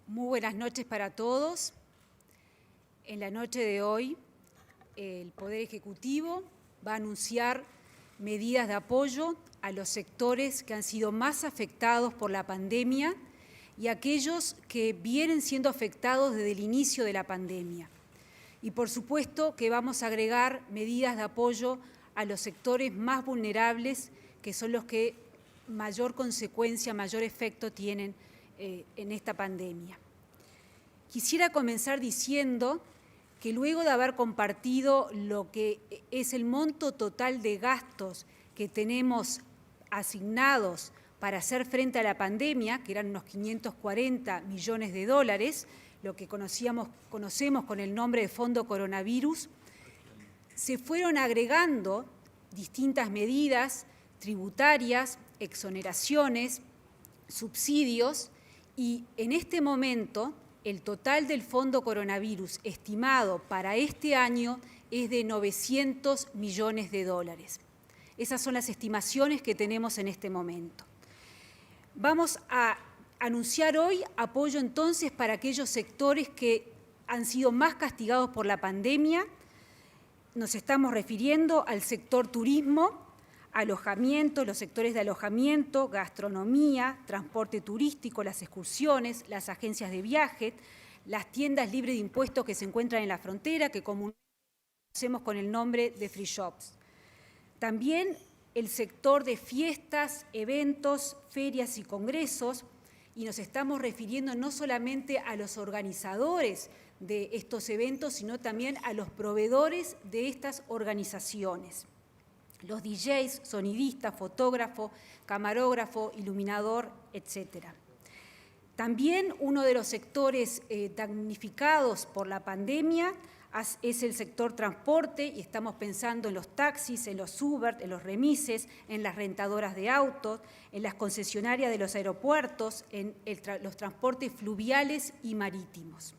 Muy buenas noches para todos. En la noche de hoy, el Poder Ejecutivo va a anunciar medidas de apoyo a los sectores que han sido más afectados por la pandemia y aquellos que vienen siendo afectados desde el inicio de la pandemia. Y por supuesto que vamos a agregar medidas de apoyo a los sectores más vulnerables, que son los que mayor consecuencia, mayor efecto tienen en esta pandemia. Quisiera comenzar diciendo que luego de haber compartido lo que es el monto total de gastos que tenemos asignados para hacer frente a la pandemia, que eran unos 540 millones de dólares, lo que conocemos con el nombre de Fondo Coronavirus, se fueron agregando distintas medidas tributarias, exoneraciones, subsidios, y en este momento el total del Fondo Coronavirus estimado para este año es de 900 millones de dólares. Esas son las estimaciones que tenemos en este momento. Vamos a anunciar hoy apoyo entonces para aquellos sectores que han sido más castigados por la pandemia. Nos estamos refiriendo al sector turismo, alojamiento, los sectores de alojamiento, gastronomía, transporte turístico, las excursiones, las agencias de viaje, las tiendas libres de impuestos que se encuentran en la frontera, que comúnmente conocemos con el nombre de free shops. También el sector de fiestas, eventos, ferias y congresos, y nos estamos refiriendo no solamente a los organizadores de estos eventos, sino también a los proveedores de estas organizaciones. Los DJs, sonidistas, fotógrafo, camarógrafo, iluminador, etc. También uno de los sectores damnificados por la pandemia es el sector transporte, y estamos pensando en los taxis, en los Uber, en los remises, en las rentadoras de autos, en las concesionarias de los aeropuertos, en los transportes fluviales y marítimos.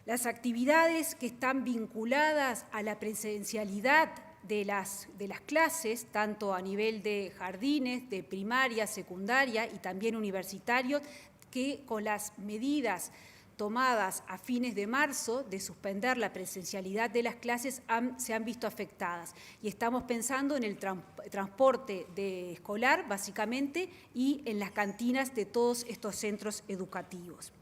Las actividades que están vinculadas a la presencialidad de las clases, tanto a nivel de jardines, de primaria, secundaria y también universitarios, que con las medidas tomadas a fines de marzo de suspender la presencialidad de las clases se han visto afectadas. Y estamos pensando en el transporte escolar, básicamente, y en las cantinas de todos estos centros educativos.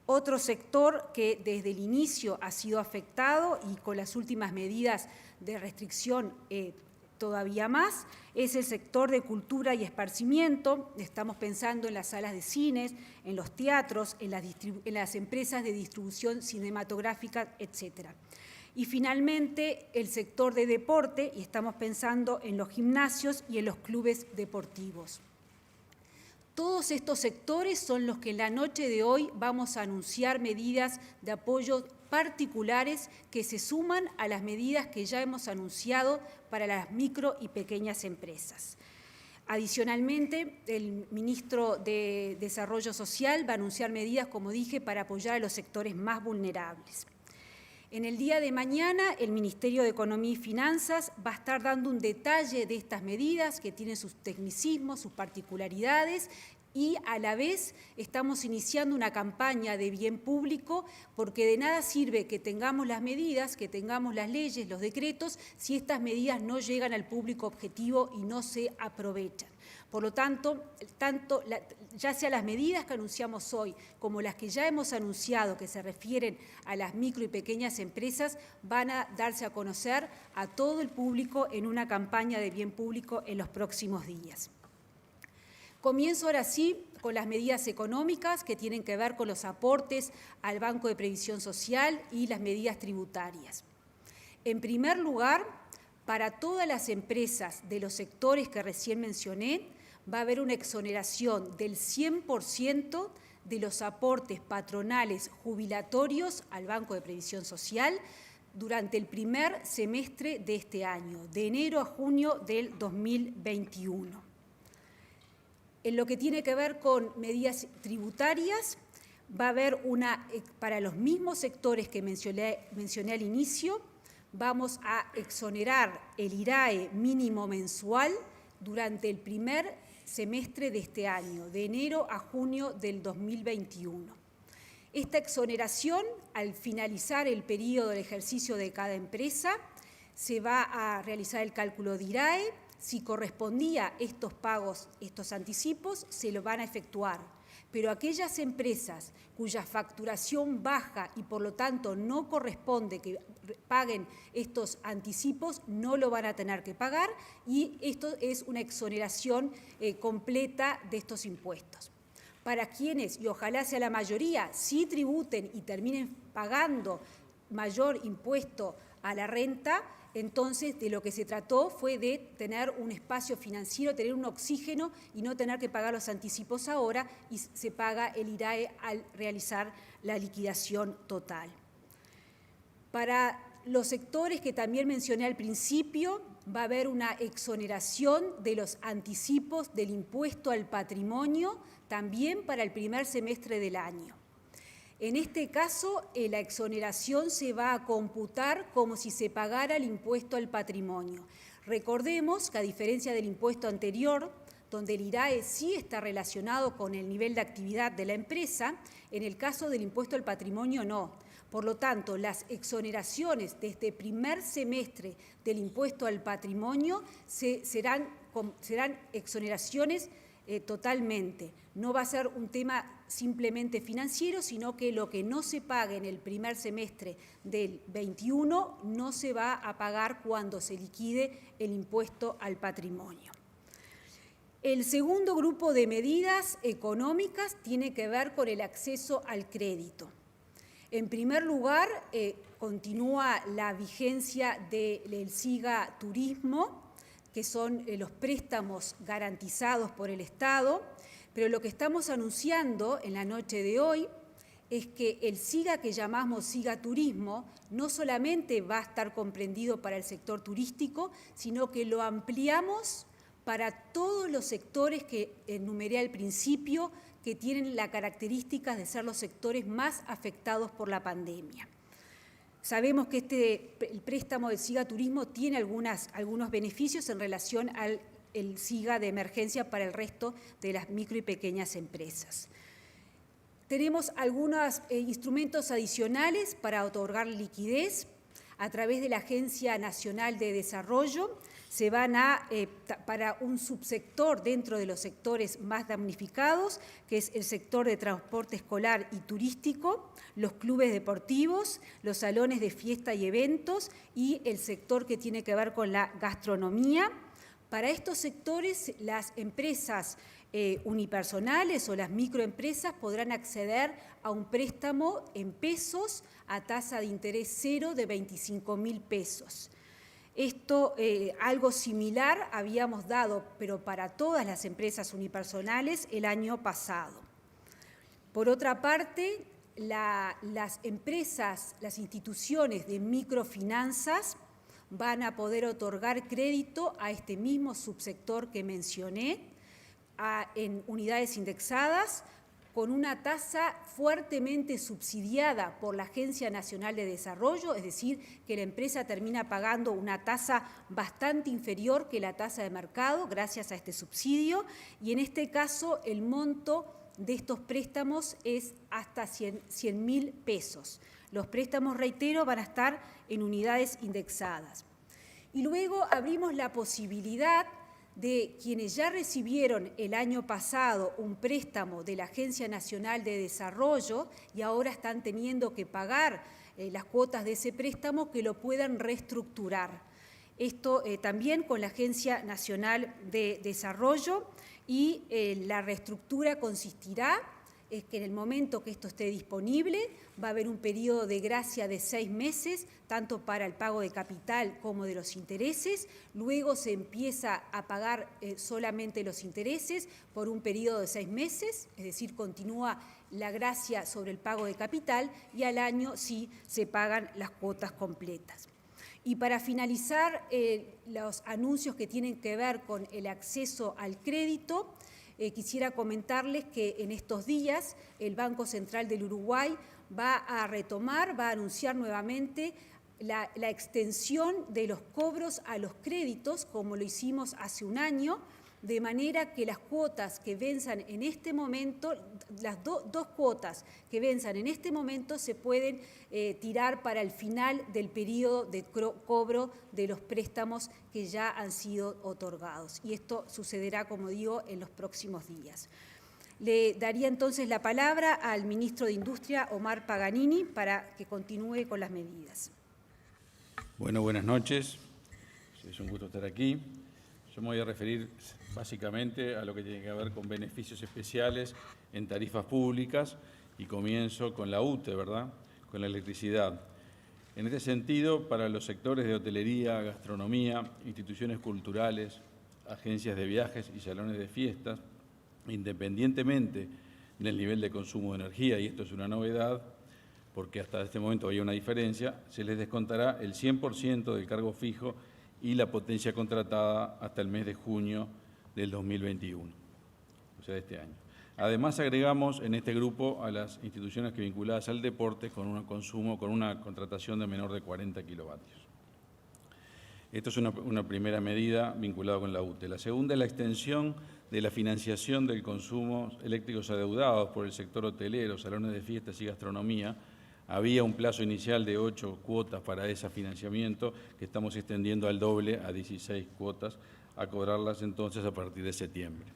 Otro sector que desde el inicio ha sido afectado y con las últimas medidas de restricción todavía más, es el sector de cultura y esparcimiento. Estamos pensando en las salas de cines, en los teatros, en las empresas de distribución cinematográfica, etc. Y finalmente el sector de deporte, y estamos pensando en los gimnasios y en los clubes deportivos. Todos estos sectores son los que en la noche de hoy vamos a anunciar medidas de apoyo particulares que se suman a las medidas que ya hemos anunciado para las micro y pequeñas empresas. Adicionalmente, el ministro de Desarrollo Social va a anunciar medidas, como dije, para apoyar a los sectores más vulnerables. En el día de mañana, el Ministerio de Economía y Finanzas va a estar dando un detalle de estas medidas que tienen sus tecnicismos, sus particularidades, y a la vez estamos iniciando una campaña de bien público, porque de nada sirve que tengamos las medidas, que tengamos las leyes, los decretos, si estas medidas no llegan al público objetivo y no se aprovechan. Por lo tanto, ya sea las medidas que anunciamos hoy como las que ya hemos anunciado que se refieren a las micro y pequeñas empresas, van a darse a conocer a todo el público en una campaña de bien público en los próximos días. Comienzo ahora sí con las medidas económicas que tienen que ver con los aportes al Banco de Previsión Social y las medidas tributarias. En primer lugar, para todas las empresas de los sectores que recién mencioné, va a haber una exoneración del 100% de los aportes patronales jubilatorios al Banco de Previsión Social durante el primer semestre de este año, de enero a junio del 2021. En lo que tiene que ver con medidas tributarias, va a haber para los mismos sectores que mencioné al inicio, vamos a exonerar el IRAE mínimo mensual durante el primer semestre de este año, de enero a junio del 2021. Esta exoneración, al finalizar el periodo de ejercicio de cada empresa, se va a realizar el cálculo de IRAE. Si correspondía estos pagos, estos anticipos, se lo van a efectuar. Pero aquellas empresas cuya facturación baja y por lo tanto no corresponde que paguen estos anticipos, no lo van a tener que pagar, y esto es una exoneración completa de estos impuestos. Para quienes, y ojalá sea la mayoría, sí tributen y terminen pagando mayor impuesto a la renta, entonces de lo que se trató fue de tener un espacio financiero, tener un oxígeno y no tener que pagar los anticipos ahora, y se paga el IRAE al realizar la liquidación total. Para los sectores que también mencioné al principio, va a haber una exoneración de los anticipos del impuesto al patrimonio también para el primer semestre del año. En este caso, la exoneración se va a computar como si se pagara el impuesto al patrimonio. Recordemos que, a diferencia del impuesto anterior, donde el IRAE sí está relacionado con el nivel de actividad de la empresa, en el caso del impuesto al patrimonio no. Por lo tanto, las exoneraciones de este primer semestre del impuesto al patrimonio serán exoneraciones totalmente. No va a ser un tema simplemente financiero, sino que lo que no se pague en el primer semestre del 21 no se va a pagar cuando se liquide el impuesto al patrimonio. El segundo grupo de medidas económicas tiene que ver con el acceso al crédito. En primer lugar, continúa la vigencia del SIGA Turismo, que son los préstamos garantizados por el Estado, pero lo que estamos anunciando en la noche de hoy es que el SIGA que llamamos SIGA Turismo no solamente va a estar comprendido para el sector turístico, sino que lo ampliamos para todos los sectores que enumeré al principio, que tienen la característica de ser los sectores más afectados por la pandemia. Sabemos que el préstamo del SIGA Turismo tiene algunos beneficios en relación al SIGA de emergencia para el resto de las micro y pequeñas empresas. Tenemos algunos instrumentos adicionales para otorgar liquidez. A través de la Agencia Nacional de Desarrollo se van para un subsector dentro de los sectores más damnificados, que es el sector de transporte escolar y turístico, los clubes deportivos, los salones de fiesta y eventos y el sector que tiene que ver con la gastronomía. Para estos sectores, las empresas unipersonales o las microempresas podrán acceder a un préstamo en pesos a tasa de interés cero de 25.000 pesos. Esto, algo similar habíamos dado, pero para todas las empresas unipersonales el año pasado. Por otra parte, las empresas, las instituciones de microfinanzas van a poder otorgar crédito a este mismo subsector que mencioné, en unidades indexadas, con una tasa fuertemente subsidiada por la Agencia Nacional de Desarrollo, es decir, que la empresa termina pagando una tasa bastante inferior que la tasa de mercado gracias a este subsidio, y en este caso el monto de estos préstamos es hasta 100.000 pesos. Los préstamos, reitero, van a estar en unidades indexadas. Y luego abrimos la posibilidad de quienes ya recibieron el año pasado un préstamo de la Agencia Nacional de Desarrollo y ahora están teniendo que pagar las cuotas de ese préstamo, que lo puedan reestructurar. Esto también con la Agencia Nacional de Desarrollo, y la reestructura consistirá en que en el momento que esto esté disponible va a haber un periodo de gracia de 6 meses, tanto para el pago de capital como de los intereses. Luego se empieza a pagar solamente los intereses por un periodo de 6 meses, es decir, continúa la gracia sobre el pago de capital, y al año sí se pagan las cuotas completas. Y para finalizar, los anuncios que tienen que ver con el acceso al crédito, quisiera comentarles que en estos días el Banco Central del Uruguay va a anunciar nuevamente la extensión de los cobros a los créditos, como lo hicimos hace un año, de manera que las cuotas que venzan en este momento, las dos cuotas que venzan en este momento se pueden tirar para el final del periodo de cobro de los préstamos que ya han sido otorgados. Y esto sucederá, como digo, en los próximos días. Le daría entonces la palabra al ministro de Industria, Omar Paganini, para que continúe con las medidas. Bueno, buenas noches. Es un gusto estar aquí. Yo me voy a referir básicamente a lo que tiene que ver con beneficios especiales en tarifas públicas y comienzo con la UTE, ¿verdad?, con la electricidad. En este sentido, para los sectores de hotelería, gastronomía, instituciones culturales, agencias de viajes y salones de fiestas, independientemente del nivel de consumo de energía, y esto es una novedad, porque hasta este momento había una diferencia, se les descontará el 100% del cargo fijo y la potencia contratada hasta el mes de junio del 2021, o sea, de este año. Además, agregamos en este grupo a las instituciones que vinculadas al deporte con una contratación de menor de 40 kilovatios. Esto es una primera medida vinculada con la UTE. La segunda es la extensión de la financiación del consumo eléctricos adeudados por el sector hotelero, salones de fiestas y gastronomía. Había un plazo inicial de 8 cuotas para ese financiamiento que estamos extendiendo al doble, a 16 cuotas, a cobrarlas entonces a partir de septiembre.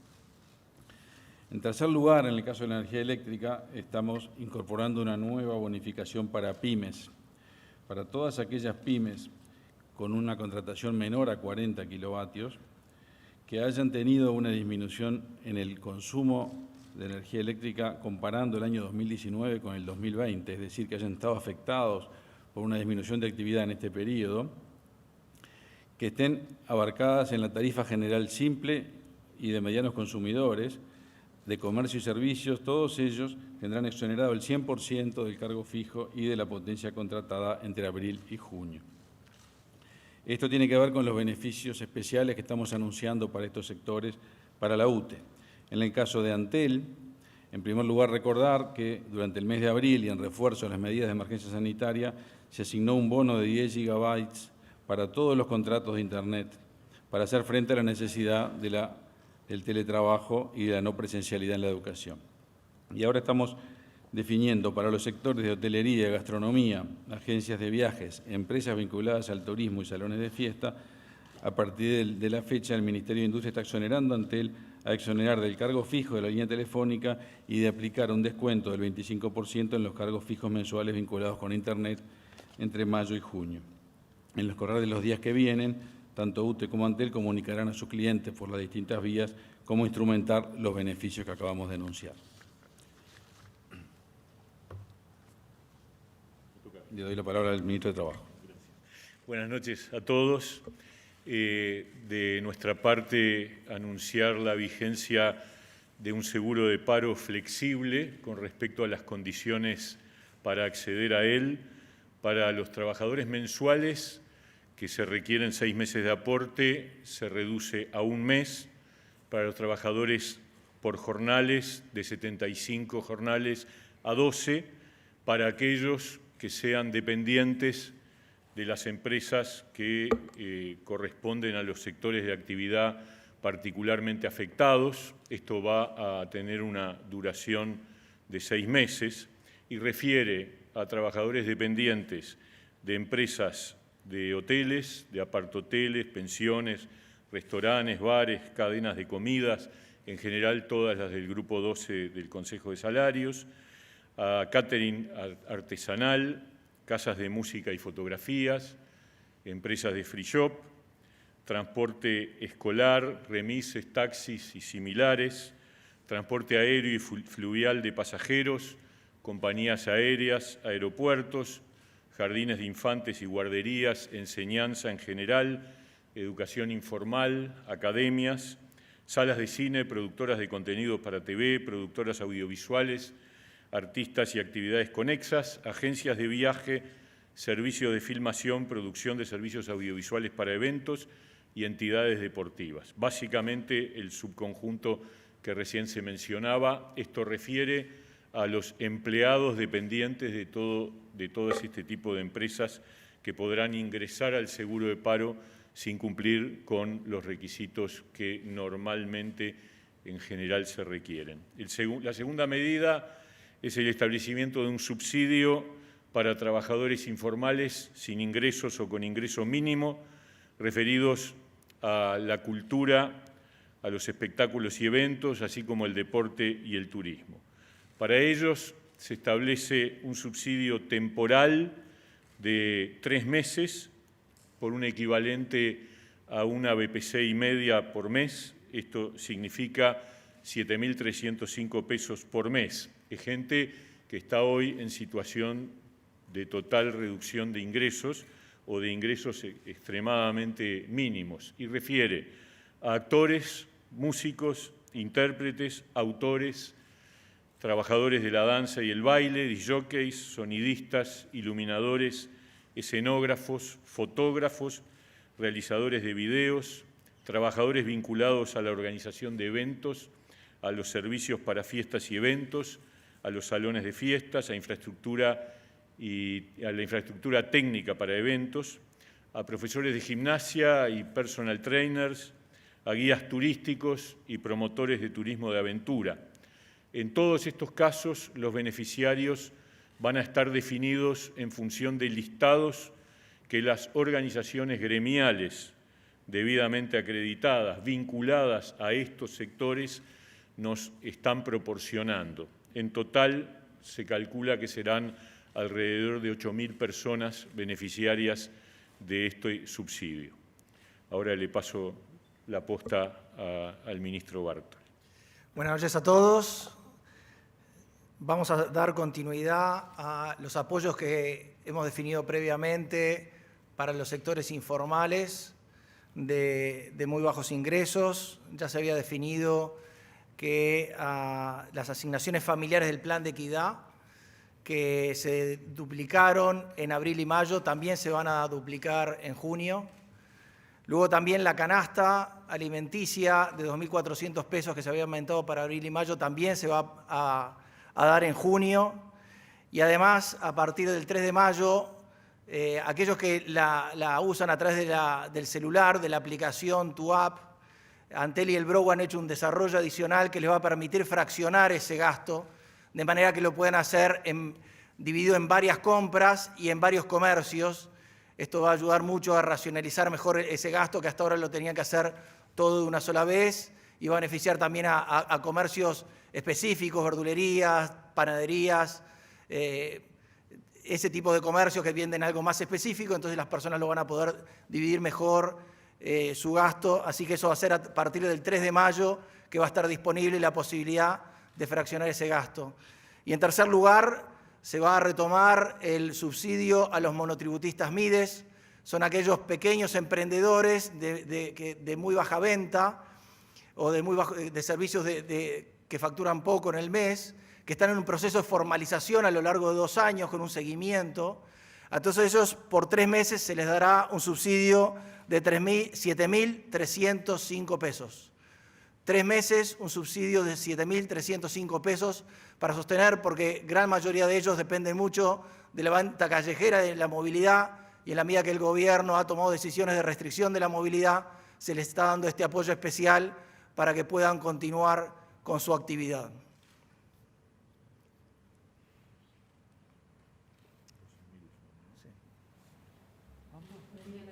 En tercer lugar, en el caso de la energía eléctrica, estamos incorporando una nueva bonificación para pymes. Para todas aquellas pymes con una contratación menor a 40 kilovatios, que hayan tenido una disminución en el consumo de energía eléctrica comparando el año 2019 con el 2020, es decir, que hayan estado afectados por una disminución de actividad en este periodo, que estén abarcadas en la tarifa general simple y de medianos consumidores, de comercio y servicios, todos ellos tendrán exonerado el 100% del cargo fijo y de la potencia contratada entre abril y junio. Esto tiene que ver con los beneficios especiales que estamos anunciando para estos sectores, para la UTE. En el caso de Antel, en primer lugar recordar que durante el mes de abril y en refuerzo a las medidas de emergencia sanitaria se asignó un bono de 10 gigabytes para todos los contratos de Internet para hacer frente a la necesidad del teletrabajo y de la no presencialidad en la educación. Y ahora estamos definiendo para los sectores de hotelería, gastronomía, agencias de viajes, empresas vinculadas al turismo y salones de fiesta. A partir de la fecha, el Ministerio de Industria está exonerando ante él a exonerar del cargo fijo de la línea telefónica y de aplicar un descuento del 25% en los cargos fijos mensuales vinculados con Internet entre mayo y junio. En los correr de los días que vienen, tanto UTE como Antel comunicarán a sus clientes por las distintas vías cómo instrumentar los beneficios que acabamos de anunciar. Le doy la palabra al ministro de Trabajo. Gracias. Buenas noches a todos. De nuestra parte, anunciar la vigencia de un seguro de paro flexible con respecto a las condiciones para acceder a él. Para los trabajadores mensuales que se requieren 6 meses de aporte, se reduce a 1 mes. Para los trabajadores por jornales, de 75 jornales a 12. Para aquellos que sean dependientes de las empresas que corresponden a los sectores de actividad particularmente afectados. Esto va a tener una duración de 6 meses y refiere a trabajadores dependientes de empresas de hoteles, de apartoteles, pensiones, restaurantes, bares, cadenas de comidas, en general todas las del Grupo 12 del Consejo de Salarios, a catering artesanal, casas de música y fotografías, empresas de free shop, transporte escolar, remises, taxis y similares, transporte aéreo y fluvial de pasajeros, compañías aéreas, aeropuertos, jardines de infantes y guarderías, enseñanza en general, educación informal, academias, salas de cine, productoras de contenidos para TV, productoras audiovisuales, artistas y actividades conexas, agencias de viaje, servicios de filmación, producción de servicios audiovisuales para eventos y entidades deportivas. Básicamente, el subconjunto que recién se mencionaba, esto refiere a los empleados dependientes de todo este tipo de empresas que podrán ingresar al seguro de paro sin cumplir con los requisitos que normalmente en general se requieren. La segunda medida es el establecimiento de un subsidio para trabajadores informales sin ingresos o con ingreso mínimo, referidos a la cultura, a los espectáculos y eventos, así como el deporte y el turismo. Para ellos se establece un subsidio temporal de 3 meses por un equivalente a una BPC&media por mes. Esto significa 7.305 pesos por mes. Es gente que está hoy en situación de total reducción de ingresos o de ingresos extremadamente mínimos, y refiere a actores, músicos, intérpretes, autores, trabajadores de la danza y el baile, disjockeys, sonidistas, iluminadores, escenógrafos, fotógrafos, realizadores de videos, trabajadores vinculados a la organización de eventos, a los servicios para fiestas y eventos, a los salones de fiestas, a la infraestructura técnica para eventos, a profesores de gimnasia y personal trainers, a guías turísticos y promotores de turismo de aventura. En todos estos casos, los beneficiarios van a estar definidos en función de listados que las organizaciones gremiales debidamente acreditadas, vinculadas a estos sectores, nos están proporcionando. En total, se calcula que serán alrededor de 8.000 personas beneficiarias de este subsidio. Ahora le paso la posta al ministro Bartol. Buenas noches a todos. Vamos a dar continuidad a los apoyos que hemos definido previamente para los sectores informales de muy bajos ingresos. Ya se había definido que las asignaciones familiares del Plan de Equidad, que se duplicaron en abril y mayo, también se van a duplicar en junio. Luego también la canasta alimenticia de 2.400 pesos que se había aumentado para abril y mayo también se va a dar en junio. Y además, a partir del 3 de mayo, aquellos que la usan a través del celular, de la aplicación Tu App, Antel y el Brow han hecho un desarrollo adicional que les va a permitir fraccionar ese gasto, de manera que lo puedan hacer dividido en varias compras y en varios comercios. Esto va a ayudar mucho a racionalizar mejor ese gasto, que hasta ahora lo tenían que hacer todo de una sola vez, y va a beneficiar también a comercios específicos, verdulerías, panaderías, ese tipo de comercios que venden algo más específico, entonces las personas lo van a poder dividir mejor su gasto, así que eso va a ser a partir del 3 de mayo que va a estar disponible la posibilidad de fraccionar ese gasto. Y en tercer lugar, se va a retomar el subsidio a los monotributistas MIDES. Son aquellos pequeños emprendedores de muy baja venta o de servicios que facturan poco en el mes, que están en un proceso de formalización a lo largo de 2 años con un seguimiento. Entonces ellos por 3 meses se les dará un subsidio de 7.305 pesos. 3 meses, un subsidio de 7.305 pesos para sostener, porque gran mayoría de ellos dependen mucho de la venta callejera, de la movilidad, y en la medida que el gobierno ha tomado decisiones de restricción de la movilidad, se les está dando este apoyo especial para que puedan continuar con su actividad.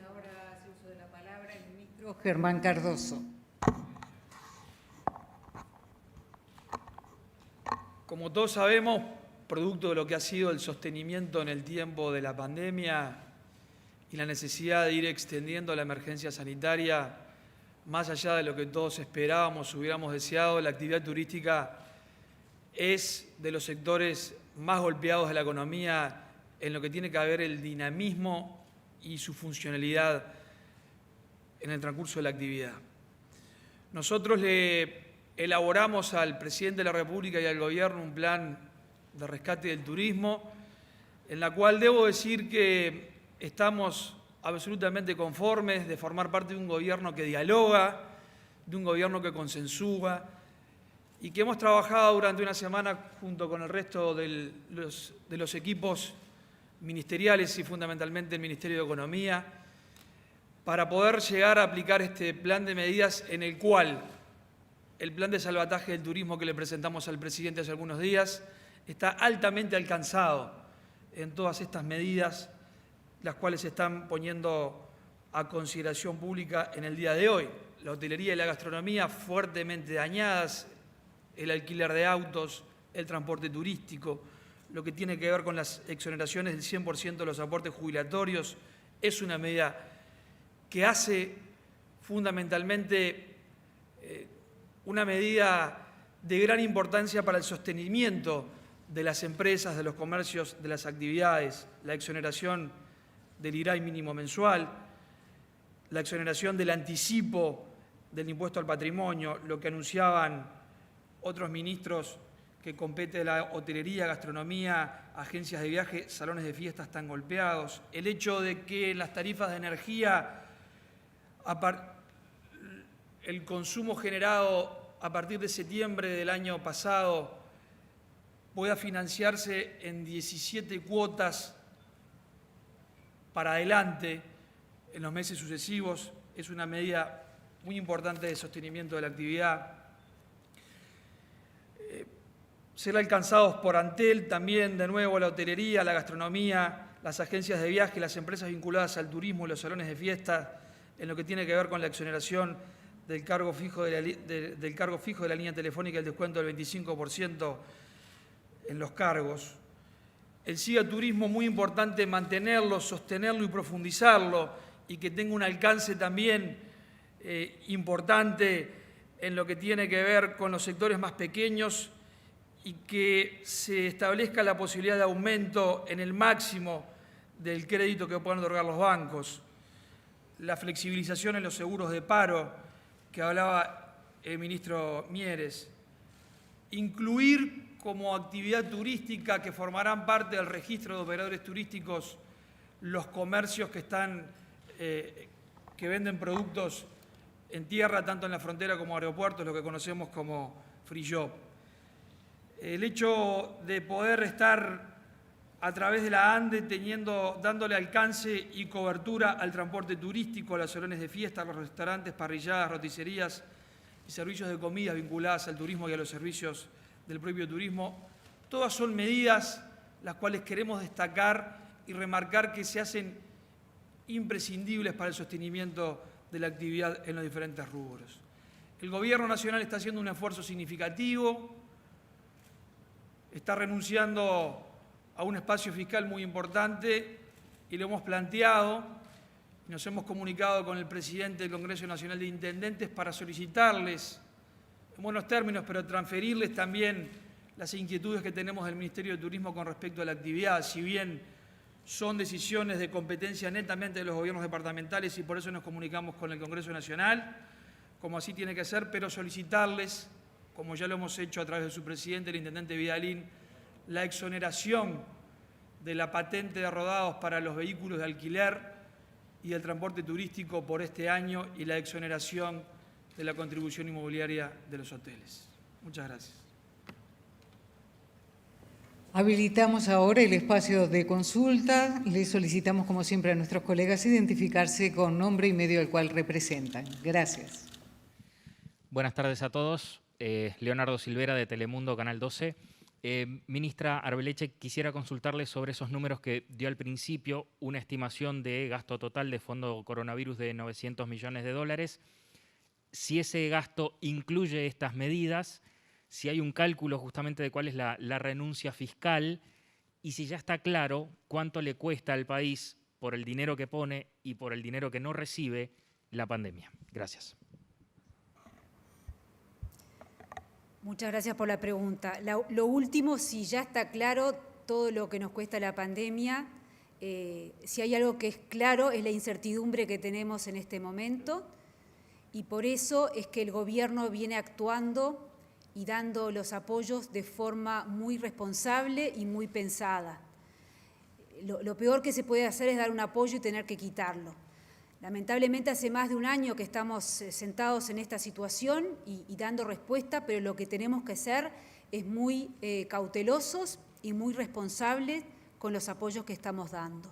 Ahora hace uso de la palabra el ministro Germán Cardoso. Como todos sabemos, producto de lo que ha sido el sostenimiento en el tiempo de la pandemia y la necesidad de ir extendiendo la emergencia sanitaria, más allá de lo que todos esperábamos, hubiéramos deseado, la actividad turística es de los sectores más golpeados de la economía en lo que tiene que ver el dinamismo y su funcionalidad en el transcurso de la actividad. Nosotros le elaboramos al presidente de la República y al Gobierno un plan de rescate del turismo, en la cual debo decir que estamos absolutamente conformes de formar parte de un gobierno que dialoga, de un gobierno que consensúa y que hemos trabajado durante una semana junto con el resto de los equipos ministeriales y fundamentalmente el Ministerio de Economía para poder llegar a aplicar este plan de medidas en el cual el plan de salvataje del turismo que le presentamos al presidente hace algunos días está altamente alcanzado en todas estas medidas, las cuales se están poniendo a consideración pública en el día de hoy. La hotelería y la gastronomía fuertemente dañadas, el alquiler de autos, el transporte turístico, lo que tiene que ver con las exoneraciones del 100% de los aportes jubilatorios, es una medida que hace fundamentalmente una medida de gran importancia para el sostenimiento de las empresas, de los comercios, de las actividades, la exoneración del IRAI mínimo mensual, la exoneración del anticipo del impuesto al patrimonio, lo que anunciaban otros ministros que compete la hotelería, gastronomía, agencias de viaje, salones de fiesta están golpeados, el hecho de que las tarifas de energía, el consumo generado a partir de septiembre del año pasado pueda financiarse en 17 cuotas para adelante en los meses sucesivos, es una medida muy importante de sostenimiento de la actividad. Ser alcanzados por Antel también, de nuevo, la hotelería, la gastronomía, las agencias de viaje, las empresas vinculadas al turismo y los salones de fiesta, en lo que tiene que ver con la exoneración del cargo fijo de la línea telefónica y el descuento del 25% en los cargos. El SIGA Turismo, muy importante mantenerlo, sostenerlo y profundizarlo, y que tenga un alcance también importante en lo que tiene que ver con los sectores más pequeños, y que se establezca la posibilidad de aumento en el máximo del crédito que puedan otorgar los bancos, la flexibilización en los seguros de paro que hablaba el ministro Mieres, incluir como actividad turística que formarán parte del registro de operadores turísticos los comercios que venden productos en tierra, tanto en la frontera como aeropuertos, lo que conocemos como free shop. El hecho de poder estar a través de la ANDE dándole alcance y cobertura al transporte turístico, a los salones de fiesta, a los restaurantes, parrilladas, roticerías y servicios de comida vinculadas al turismo y a los servicios del propio turismo, todas son medidas las cuales queremos destacar y remarcar que se hacen imprescindibles para el sostenimiento de la actividad en los diferentes rubros. El Gobierno Nacional está haciendo un esfuerzo significativo, está renunciando a un espacio fiscal muy importante y lo hemos planteado. Nos hemos comunicado con el presidente del Congreso Nacional de Intendentes para solicitarles, en buenos términos, pero transferirles también las inquietudes que tenemos del Ministerio de Turismo con respecto a la actividad, si bien son decisiones de competencia netamente de los gobiernos departamentales y por eso nos comunicamos con el Congreso Nacional, como así tiene que ser, pero solicitarles, como ya lo hemos hecho a través de su presidente, el intendente Vidalín, la exoneración de la patente de rodados para los vehículos de alquiler y del transporte turístico por este año y la exoneración de la contribución inmobiliaria de los hoteles. Muchas gracias. Habilitamos ahora el espacio de consulta. Le solicitamos, como siempre, a nuestros colegas identificarse con nombre y medio al cual representan. Gracias. Buenas tardes a todos. Leonardo Silvera, de Telemundo, Canal 12. Ministra Arbeleche, quisiera consultarle sobre esos números que dio al principio, una estimación de gasto total de fondo coronavirus de $900 millones. Si ese gasto incluye estas medidas, si hay un cálculo justamente de cuál es la renuncia fiscal y si ya está claro cuánto le cuesta al país por el dinero que pone y por el dinero que no recibe la pandemia. Gracias. Muchas gracias por la pregunta. Lo último, si ya está claro todo lo que nos cuesta la pandemia, si hay algo que es claro es la incertidumbre que tenemos en este momento y por eso es que el Gobierno viene actuando y dando los apoyos de forma muy responsable y muy pensada. Lo peor que se puede hacer es dar un apoyo y tener que quitarlo. Lamentablemente hace más de un año que estamos sentados en esta situación y dando respuesta, pero lo que tenemos que hacer es muy cautelosos y muy responsables con los apoyos que estamos dando.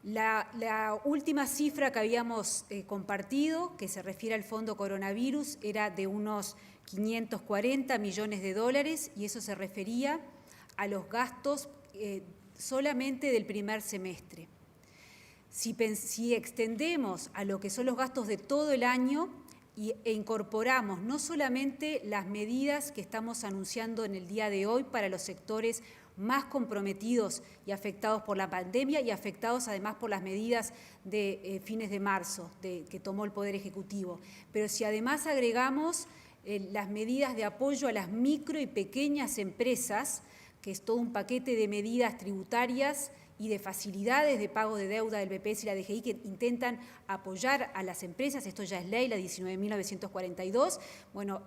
La última cifra que habíamos compartido, que se refiere al fondo coronavirus, era de unos 540 millones de dólares y eso se refería a los gastos solamente del primer semestre. Si extendemos a lo que son los gastos de todo el año e incorporamos no solamente las medidas que estamos anunciando en el día de hoy para los sectores más comprometidos y afectados por la pandemia y afectados además por las medidas de fines de marzo que tomó el Poder Ejecutivo. Pero si además agregamos las medidas de apoyo a las micro y pequeñas empresas, que es todo un paquete de medidas tributarias y de facilidades de pago de deuda del BPS y la DGI que intentan apoyar a las empresas, esto ya es ley, la 19.942, bueno,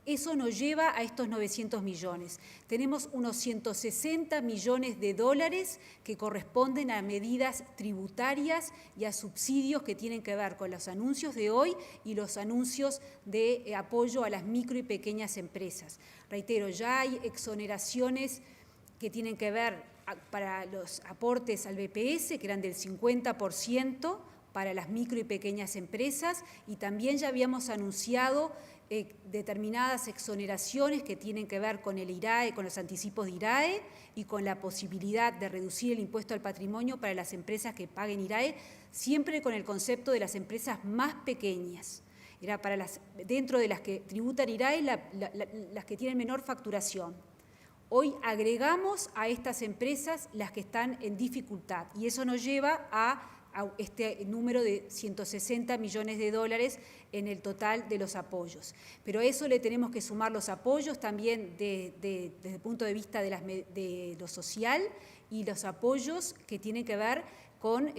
eso nos lleva a estos 900 millones. Tenemos unos 160 millones de dólares que corresponden a medidas tributarias y a subsidios que tienen que ver con los anuncios de hoy y los anuncios de apoyo a las micro y pequeñas empresas. Reitero, ya hay exoneraciones que tienen que ver para los aportes al BPS, que eran del 50% para las micro y pequeñas empresas, y también ya habíamos anunciado determinadas exoneraciones que tienen que ver con el IRAE, con los anticipos de IRAE y con la posibilidad de reducir el impuesto al patrimonio para las empresas que paguen IRAE, siempre con el concepto de las empresas más pequeñas. Era para dentro de las que tributan IRAE, las que tienen menor facturación. Hoy agregamos a estas empresas las que están en dificultad y eso nos lleva a este número de 160 millones de dólares en el total de los apoyos. Pero a eso le tenemos que sumar los apoyos también desde el punto de vista de lo social y los apoyos que tienen que ver con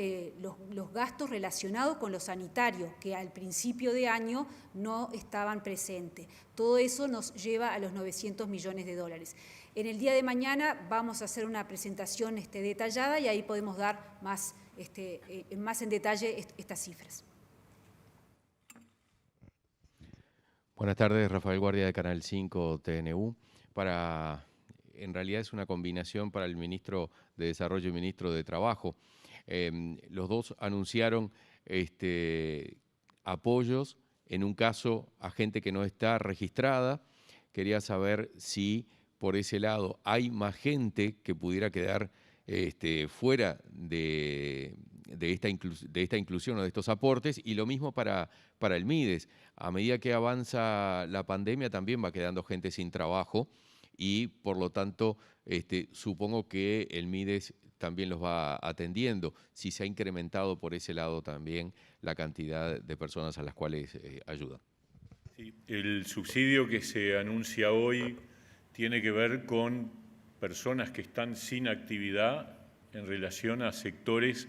los gastos relacionados con lo sanitario, que al principio de año no estaban presentes. Todo eso nos lleva a los 900 millones de dólares. En el día de mañana vamos a hacer una presentación detallada y ahí podemos dar más en detalle estas cifras. Buenas tardes, Rafael Guardia de Canal 5 TNU. En realidad es una combinación para el ministro de Desarrollo y ministro de Trabajo. Los dos anunciaron apoyos, en un caso a gente que no está registrada. Quería saber si por ese lado hay más gente que pudiera quedar fuera de esta inclusión o de estos aportes, y lo mismo para el MIDES. A medida que avanza la pandemia también va quedando gente sin trabajo y por lo tanto supongo que el MIDES también los va atendiendo, si se ha incrementado por ese lado también la cantidad de personas a las cuales ayuda. Sí, el subsidio que se anuncia hoy tiene que ver con personas que están sin actividad en relación a sectores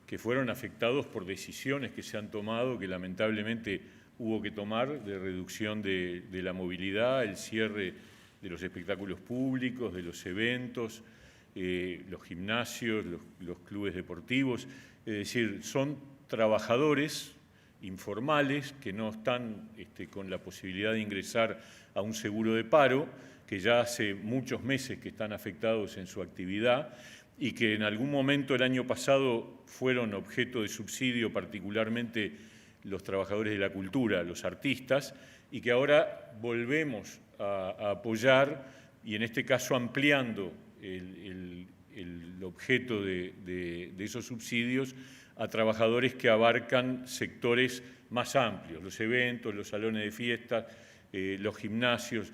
que fueron afectados por decisiones que se han tomado, que lamentablemente hubo que tomar, de reducción de la movilidad, el cierre de los espectáculos públicos, de los eventos, los gimnasios, los clubes deportivos. Es decir, son trabajadores informales que no están con la posibilidad de ingresar a un seguro de paro, que ya hace muchos meses que están afectados en su actividad y que en algún momento el año pasado fueron objeto de subsidio, particularmente los trabajadores de la cultura, los artistas, y que ahora volvemos a apoyar, y en este caso ampliando el objeto de esos subsidios a trabajadores que abarcan sectores más amplios, los eventos, los salones de fiestas, los gimnasios,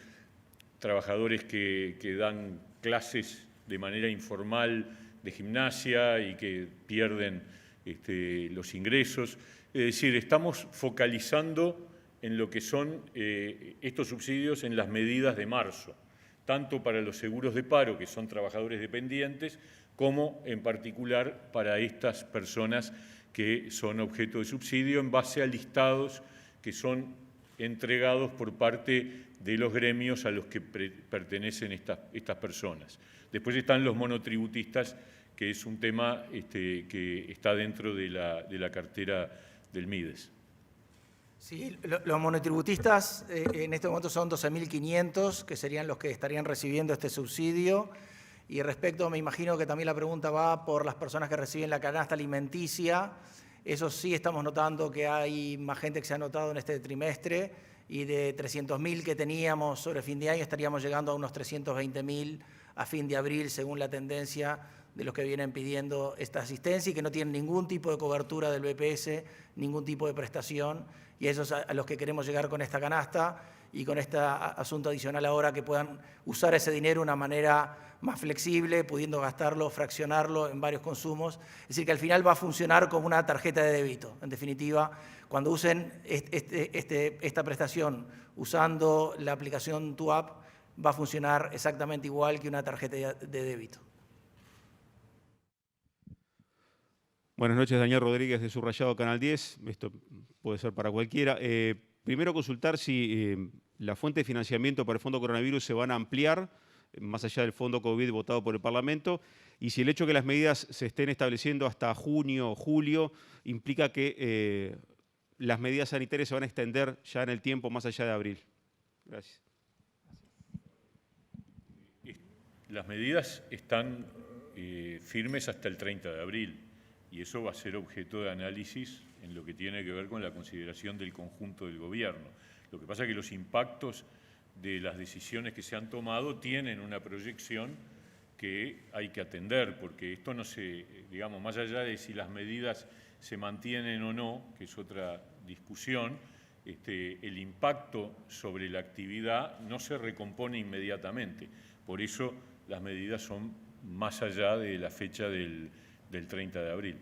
trabajadores que dan clases de manera informal de gimnasia y que pierden los ingresos. Es decir, estamos focalizando en lo que son estos subsidios en las medidas de marzo, tanto para los seguros de paro, que son trabajadores dependientes, como en particular para estas personas que son objeto de subsidio en base a listados que son entregados por parte de los gremios a los que pertenecen estas personas. Después están los monotributistas, que es un tema que está dentro de la cartera del MIDES. Sí, los monotributistas en este momento son 12.500, que serían los que estarían recibiendo este subsidio, Y respecto, me imagino que también la pregunta va por las personas que reciben la canasta alimenticia. Eso sí estamos notando que hay más gente que se ha anotado en este trimestre y de 300.000 que teníamos sobre fin de año estaríamos llegando a unos 320.000 a fin de abril, según la tendencia de los que vienen pidiendo esta asistencia y que no tienen ningún tipo de cobertura del BPS, ningún tipo de prestación, y esos a los que queremos llegar con esta canasta y con este asunto adicional ahora, que puedan usar ese dinero de una manera más flexible, pudiendo gastarlo, fraccionarlo en varios consumos. Es decir, que al final va a funcionar como una tarjeta de débito. En definitiva, cuando usen esta prestación usando la aplicación TUAP, va a funcionar exactamente igual que una tarjeta de débito. Buenas noches, Daniel Rodríguez de Subrayado Canal 10. Esto puede ser para cualquiera. Primero consultar si la fuente de financiamiento para el Fondo Coronavirus se van a ampliar, más allá del Fondo COVID votado por el Parlamento, y si el hecho de que las medidas se estén estableciendo hasta junio o julio implica que las medidas sanitarias se van a extender ya en el tiempo más allá de abril. Gracias. Las medidas están firmes hasta el 30 de abril y eso va a ser objeto de análisis en lo que tiene que ver con la consideración del conjunto del gobierno. Lo que pasa es que los impactos de las decisiones que se han tomado tienen una proyección que hay que atender, porque esto no se, digamos, más allá de si las medidas se mantienen o no, que es otra discusión, el impacto sobre la actividad no se recompone inmediatamente. Por eso las medidas son más allá de la fecha del 30 de abril.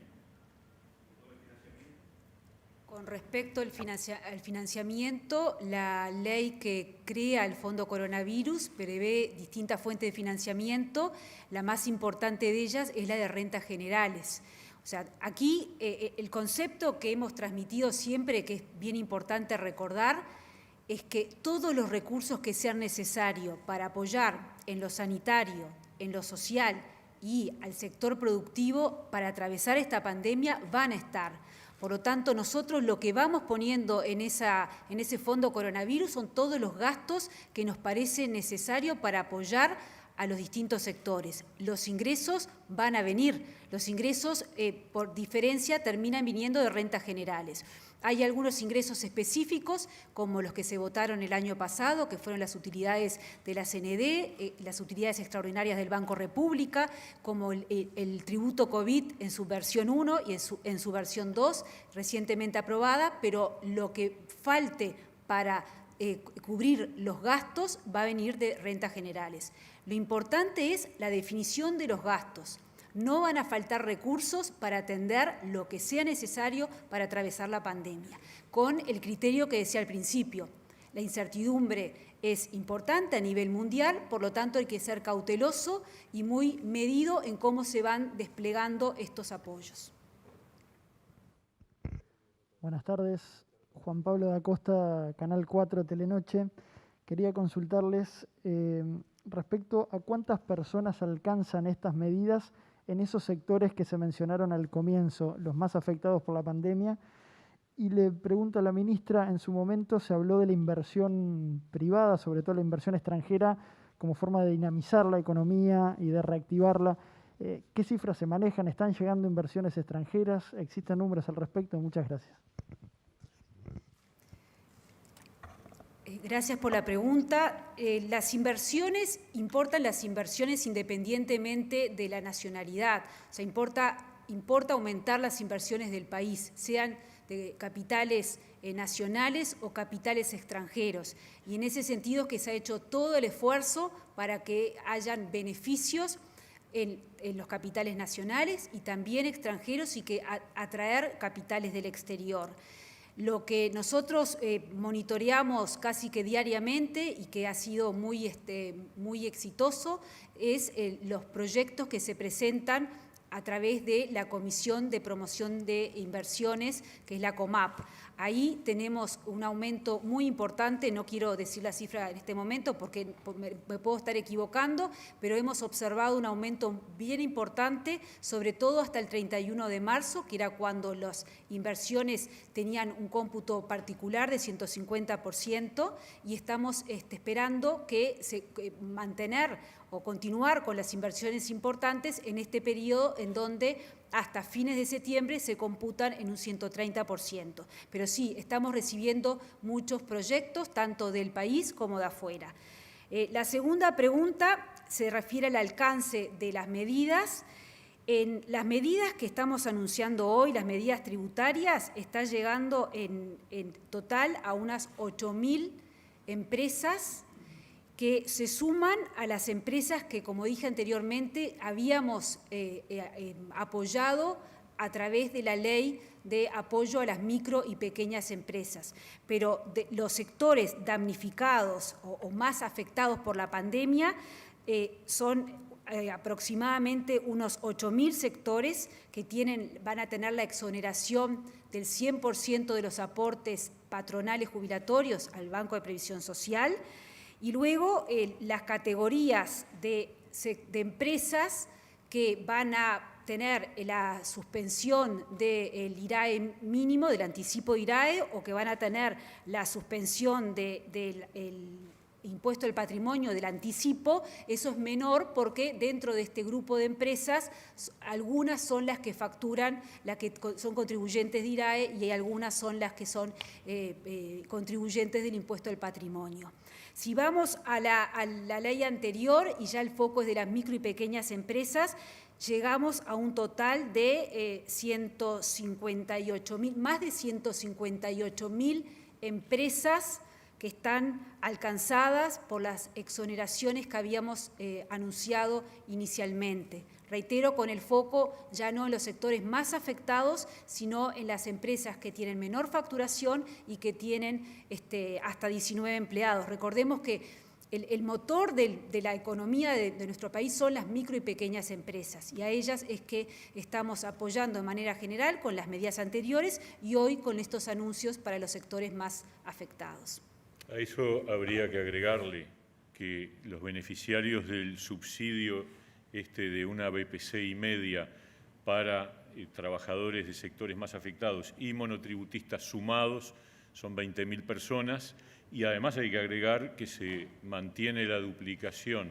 Con respecto al financiamiento, la ley que crea el Fondo Coronavirus prevé distintas fuentes de financiamiento. La más importante de ellas es la de rentas generales. O sea, aquí el concepto que hemos transmitido siempre, que es bien importante recordar, es que todos los recursos que sean necesarios para apoyar en lo sanitario, en lo social y al sector productivo para atravesar esta pandemia van a estar. Por lo tanto, nosotros lo que vamos poniendo en ese Fondo Coronavirus son todos los gastos que nos parece necesario para apoyar a los distintos sectores. Los ingresos van a venir, los ingresos por diferencia terminan viniendo de rentas generales. Hay algunos ingresos específicos, como los que se votaron el año pasado, que fueron las utilidades de la CND, las utilidades extraordinarias del Banco República, como el tributo COVID en su versión 1 y en su versión 2, recientemente aprobada, pero lo que falte para cubrir los gastos va a venir de rentas generales. Lo importante es la definición de los gastos. No van a faltar recursos para atender lo que sea necesario para atravesar la pandemia, con el criterio que decía al principio. La incertidumbre es importante a nivel mundial, por lo tanto hay que ser cauteloso y muy medido en cómo se van desplegando estos apoyos. Buenas tardes, Juan Pablo da Costa, Canal 4 Telenoche. Quería consultarles respecto a cuántas personas alcanzan estas medidas en esos sectores que se mencionaron al comienzo, los más afectados por la pandemia. Y le pregunto a la ministra, en su momento se habló de la inversión privada, sobre todo la inversión extranjera, como forma de dinamizar la economía y de reactivarla. ¿Qué cifras se manejan? ¿Están llegando inversiones extranjeras? ¿Existen números al respecto? Muchas gracias. Gracias por la pregunta. Las inversiones, importan las inversiones independientemente de la nacionalidad. O sea, importa aumentar las inversiones del país, sean de capitales nacionales o capitales extranjeros. Y en ese sentido que se ha hecho todo el esfuerzo para que hayan beneficios en los capitales nacionales y también extranjeros y que atraer capitales del exterior. Lo que nosotros monitoreamos casi que diariamente y que ha sido muy exitoso es los proyectos que se presentan a través de la Comisión de Promoción de Inversiones, que es la COMAP. Ahí tenemos un aumento muy importante, no quiero decir la cifra en este momento porque me puedo estar equivocando, pero hemos observado un aumento bien importante, sobre todo hasta el 31 de marzo, que era cuando las inversiones tenían un cómputo particular de 150%, y estamos esperando mantener o continuar con las inversiones importantes en este periodo en donde hasta fines de septiembre se computan en un 130%. Pero sí, estamos recibiendo muchos proyectos, tanto del país como de afuera. La segunda pregunta se refiere al alcance de las medidas. En las medidas que estamos anunciando hoy, las medidas tributarias, está llegando en total a unas 8.000 empresas que se suman a las empresas que, como dije anteriormente, habíamos apoyado a través de la ley de apoyo a las micro y pequeñas empresas. Pero los sectores damnificados o más afectados por la pandemia son aproximadamente unos 8.000 sectores que van a tener la exoneración del 100% de los aportes patronales jubilatorios al Banco de Previsión Social. Y luego las categorías de empresas que van a tener la suspensión del IRAE mínimo, del anticipo IRAE, o que van a tener la suspensión del impuesto del patrimonio del anticipo, eso es menor porque dentro de este grupo de empresas algunas son las que facturan, las que son contribuyentes de IRAE, y algunas son las que son contribuyentes del impuesto del patrimonio. Si vamos a la ley anterior, y ya el foco es de las micro y pequeñas empresas, llegamos a un total de más de 158.000 empresas que están alcanzadas por las exoneraciones que habíamos anunciado inicialmente. Reitero, con el foco ya no en los sectores más afectados, sino en las empresas que tienen menor facturación y que tienen hasta 19 empleados. Recordemos que el motor de la economía de nuestro país son las micro y pequeñas empresas, y a ellas es que estamos apoyando de manera general con las medidas anteriores y hoy con estos anuncios para los sectores más afectados. A eso habría que agregarle que los beneficiarios del subsidio de una BPC y media para trabajadores de sectores más afectados y monotributistas sumados son 20.000 personas, y además hay que agregar que se mantiene la duplicación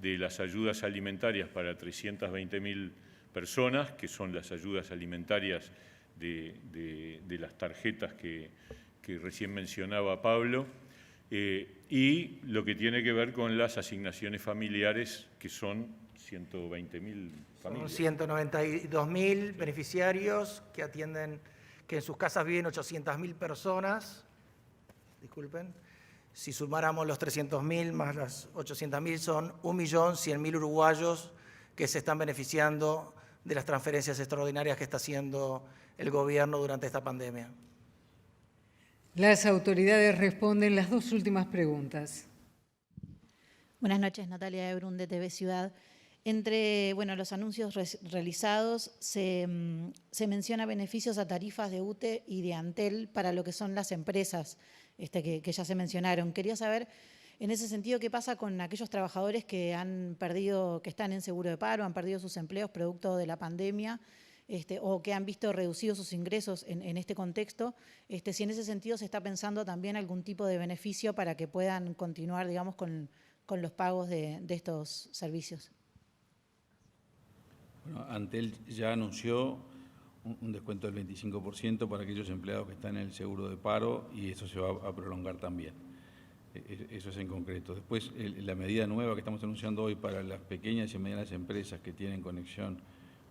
de las ayudas alimentarias para 320.000 personas, que son las ayudas alimentarias de las tarjetas que recién mencionaba Pablo, y lo que tiene que ver con las asignaciones familiares, que son 120.000 familias. Son 192.000 beneficiarios que atienden, que en sus casas viven 800.000 personas. Disculpen. Si sumáramos los 300.000 más las 800.000, son 1.100.000 uruguayos que se están beneficiando de las transferencias extraordinarias que está haciendo el gobierno durante esta pandemia. Las autoridades responden las dos últimas preguntas. Buenas noches, Natalia Ebrun, de TV Ciudad. Entre los anuncios realizados se menciona beneficios a tarifas de UTE y de Antel para lo que son las empresas que ya se mencionaron. Quería saber, en ese sentido, qué pasa con aquellos trabajadores que están en seguro de paro, han perdido sus empleos producto de la pandemia, o que han visto reducidos sus ingresos en este contexto, si en ese sentido se está pensando también algún tipo de beneficio para que puedan continuar, digamos, con los pagos de estos servicios. Bueno, Antel ya anunció un descuento del 25% para aquellos empleados que están en el seguro de paro, y eso se va a prolongar también. Eso es en concreto. Después, la medida nueva que estamos anunciando hoy para las pequeñas y medianas empresas que tienen conexión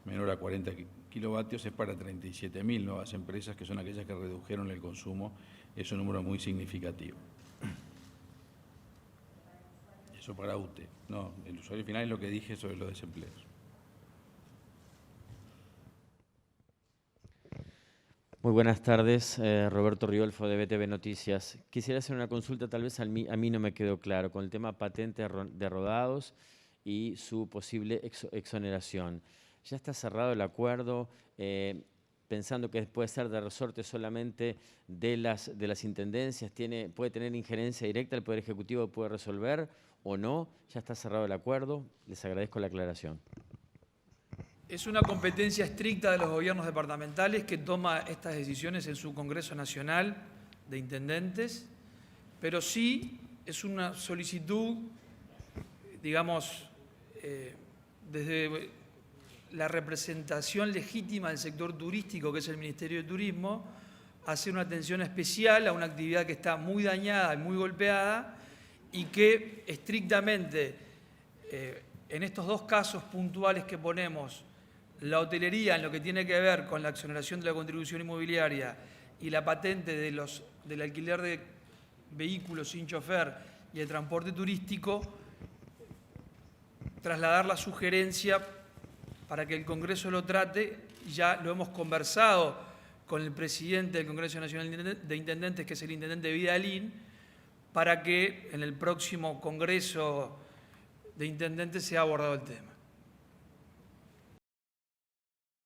menor a 40 kilovatios es para 37.000 nuevas empresas, que son aquellas que redujeron el consumo. Es un número muy significativo. Eso para UTE. No, el usuario final es lo que dije sobre los desempleos. Muy buenas tardes, Roberto Riolfo de BTV Noticias. Quisiera hacer una consulta, tal vez a mí no me quedó claro, con el tema patente de rodados y su posible exoneración. ¿Ya está cerrado el acuerdo, pensando que puede ser de resorte solamente de las intendencias? ¿Puede tener injerencia directa, el Poder Ejecutivo puede resolver o no? ¿Ya está cerrado el acuerdo? Les agradezco la aclaración. Es una competencia estricta de los gobiernos departamentales que toma estas decisiones en su Congreso Nacional de Intendentes, pero sí es una solicitud, digamos, desde la representación legítima del sector turístico, que es el Ministerio de Turismo, hacer una atención especial a una actividad que está muy dañada y muy golpeada y que estrictamente en estos dos casos puntuales que ponemos, la hotelería en lo que tiene que ver con la exoneración de la contribución inmobiliaria y la patente del alquiler de vehículos sin chofer y el transporte turístico, trasladar la sugerencia para que el Congreso lo trate. Ya lo hemos conversado con el presidente del Congreso Nacional de Intendentes, que es el intendente Vidalín, para que en el próximo Congreso de Intendentes sea abordado el tema.